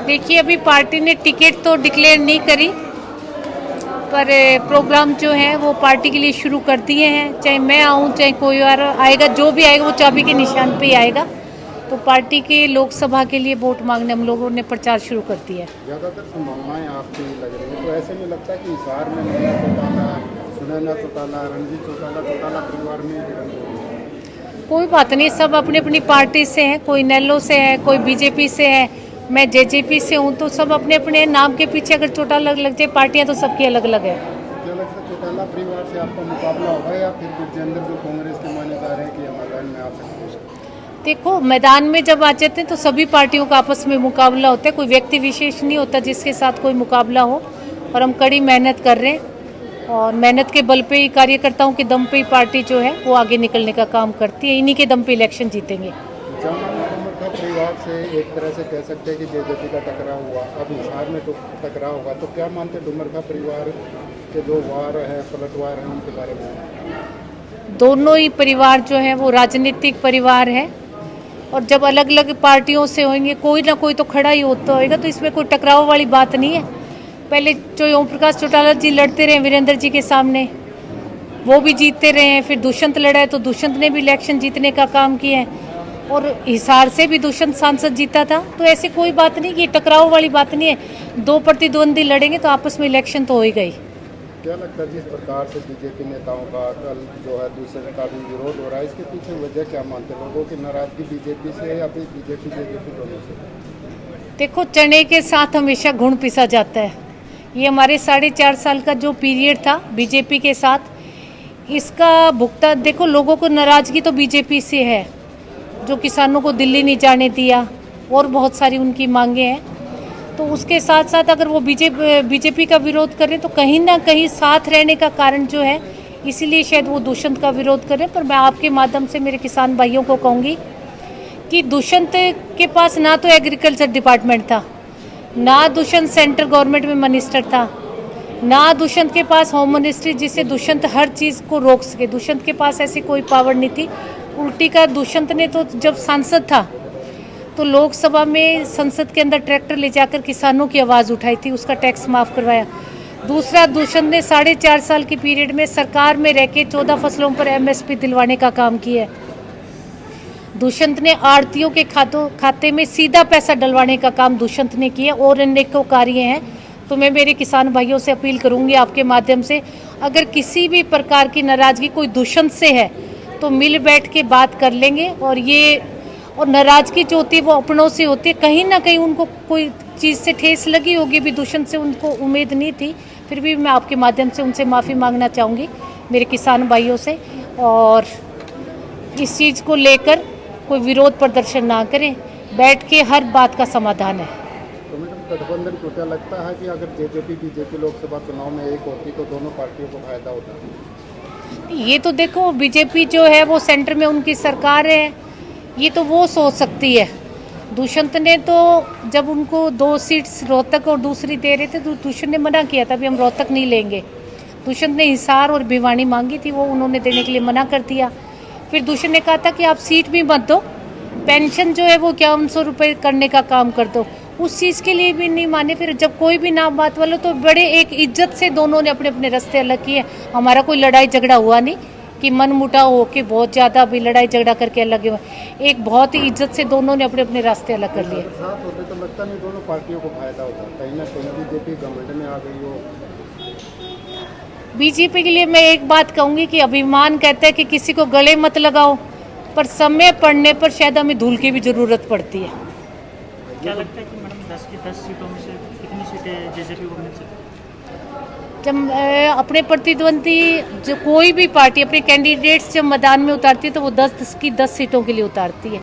देखिए, अभी पार्टी ने टिकट तो डिक्लेयर नहीं करी, पर प्रोग्राम जो है वो पार्टी के लिए शुरू कर दिए हैं। चाहे मैं आऊँ, चाहे कोई और आएगा, जो भी आएगा वो चाबी के निशान पे ही आएगा। तो पार्टी के लोकसभा के लिए वोट मांगने हम लोगों ने प्रचार शुरू कर दिया है। ज़्यादातर संभावनाएं आपकी लग रही है, तो ऐसे में लगता है कि हिसार में नैना चौटाला, सुनैना चौटाला, रणजीत चौटाला, चौटाला परिवार में भिड़ंत होगी। कोई बात नहीं, सब अपनी अपनी पार्टी से हैं। कोई नेलो से है, कोई बीजेपी से है, मैं जेजेपी से हूँ। तो सब अपने अपने नाम के पीछे अगर चौटाला लग जाए, पार्टियाँ तो सबकी अलग अलग है। क्या लगता है चौटाला परिवार से आपका मुकाबला होगा या फिर विजेंद्र जो कांग्रेस के मान्यता है कि मैदान में आ सकते हैं? देखो, मैदान में जब आ जाते हैं तो सभी पार्टियों का आपस में मुकाबला होता है। कोई व्यक्ति विशेष नहीं होता जिसके साथ कोई मुकाबला हो। और हम कड़ी मेहनत कर रहे हैं और मेहनत के बल पे ही, कार्यकर्ताओं के दम पे ही पार्टी जो है वो आगे निकलने का काम करती है। इन्हीं के दम पे इलेक्शन जीतेंगे। का परिवार से एक तरह से कह सकते हैं कि जेजेपी का टकराव हुआ, अब हिसार में टकराव हुआ, तो क्या मानते हैं डुमरखा परिवार के जो वार है, पलटवार है, उनके बारे में? दोनों ही परिवार जो है वो राजनीतिक परिवार है और जब अलग अलग पार्टियों से होंगे, कोई ना कोई तो खड़ा ही होता होगा। तो इसमें कोई टकराव वाली बात नहीं है। पहले जो ओम प्रकाश चौटाला जी लड़ते रहे वीरेंद्र जी के सामने, वो भी जीतते रहे हैं। फिर दुष्यंत लड़ा है तो दुष्यंत ने भी इलेक्शन जीतने का काम किया है और हिसार से भी दुष्यंत सांसद जीता था। तो ऐसी कोई बात नहीं, ये टकराव वाली बात नहीं है। दो प्रतिद्वंदी लड़ेंगे तो आपस में इलेक्शन तो हो ही गई। क्या लगता है जिस प्रकार से बीजेपी नेताओं का कल जो है दूसरे का भी विरोध हो रहा है, इसके पीछे वजह क्या मानते हैं? लोगों की नाराजगी बीजेपी से या फिर बीजेपी दोनों से? देखो, चने के साथ हमेशा गुड़ पिसा जाता है। ये हमारे 4.5 साल का जो पीरियड था बीजेपी के साथ, इसका भुगतान देखो, लोगों को नाराजगी तो बीजेपी से है, जो किसानों को दिल्ली नहीं जाने दिया और बहुत सारी उनकी मांगे हैं। तो उसके साथ साथ अगर वो बीजेपी का विरोध करें तो कहीं ना कहीं साथ रहने का कारण जो है, इसीलिए शायद वो दुष्यंत का विरोध करें। पर मैं आपके माध्यम से मेरे किसान भाइयों को कहूँगी कि दुष्यंत के पास ना तो एग्रीकल्चर डिपार्टमेंट था, ना दुष्यंत सेंट्रल गवर्नमेंट में मिनिस्टर था, ना दुष्यंत के पास होम मिनिस्ट्री जिससे दुष्यंत हर चीज़ को रोक सके। दुष्यंत के पास ऐसी कोई पावर नहीं थी। उल्टी का दुष्यंत ने तो जब सांसद था तो लोकसभा में, संसद के अंदर ट्रैक्टर ले जाकर किसानों की आवाज़ उठाई थी, उसका टैक्स माफ़ करवाया। दूसरा, दुष्यंत ने 4.5 साल के पीरियड में सरकार में रह के 14 फसलों पर MSP दिलवाने का काम किया है। दुष्यंत ने आड़तियों के खाते में सीधा पैसा डलवाने का काम दुष्यंत ने किया और अनेकों कार्य हैं। तो मैं मेरे किसान भाइयों से अपील करूंगी आपके माध्यम से, अगर किसी भी प्रकार की नाराजगी कोई दुष्यंत से है तो मिल बैठ के बात कर लेंगे। और नाराजगी जो होती है वो अपनों से होती है। कहीं ना कहीं उनको कोई चीज़ से ठेस लगी होगी, भी दुष्यंत से उनको उम्मीद नहीं थी। फिर भी मैं आपके माध्यम से उनसे माफ़ी मांगना चाहूँगी, मेरे किसान भाइयों से। और इस चीज़ को लेकर कोई विरोध प्रदर्शन ना करें, बैठ के हर बात का समाधान है। तो मैडम, गठबंधन को क्या लगता है कि अगर जेजेपी बीजेपी लोकसभा चुनाव में एक होती तो दोनों पार्टियों को फायदा होता? ये तो देखो, बीजेपी जो है वो सेंटर में उनकी सरकार है, ये तो वो सोच सकती है। दुष्यंत ने तो जब उनको 2 सीट्स रोहतक और दूसरी दे रहे थे तो दुष्यंत ने मना किया था, भी हम रोहतक नहीं लेंगे। दुष्यंत ने हिसार और भिवानी मांगी थी, वो उन्होंने देने के लिए मना कर दिया। फिर दुष्यंत ने कहा था कि आप सीट भी मत दो, पेंशन जो है वो 5100 रुपये करने का काम कर दो। उस चीज़ के लिए भी नहीं माने। फिर जब कोई भी ना बात वाला, तो बड़े एक इज्जत से दोनों ने अपने अपने रास्ते अलग किए। हमारा कोई लड़ाई झगड़ा हुआ नहीं कि मन मुटाव हो के बहुत ज़्यादा भी लड़ाई झगड़ा करके अलग हुआ। एक बहुत ही इज्जत से दोनों ने अपने अपने रास्ते अलग कर लिए। साथ होते तो लगता नहीं दोनों पार्टियों को फायदा होता, कहीं ना कहीं बीजेपी गवर्नमेंट में आ गई हो। बीजेपी के लिए मैं एक बात कहूँगी कि अभिमान कहता है कि किसी को गले मत लगाओ, पर समय पड़ने पर शायद हमें धूल की भी ज़रूरत पड़ती है। क्या लगता है कि मैडम 10 की 10 सीटों में से कितनी सीटें जेजेपी को मिल सकती है? जब अपने प्रतिद्वंदी, जो कोई भी पार्टी अपने कैंडिडेट्स जब मैदान में उतारती है तो वो 10 की 10 सीटों के लिए उतारती है।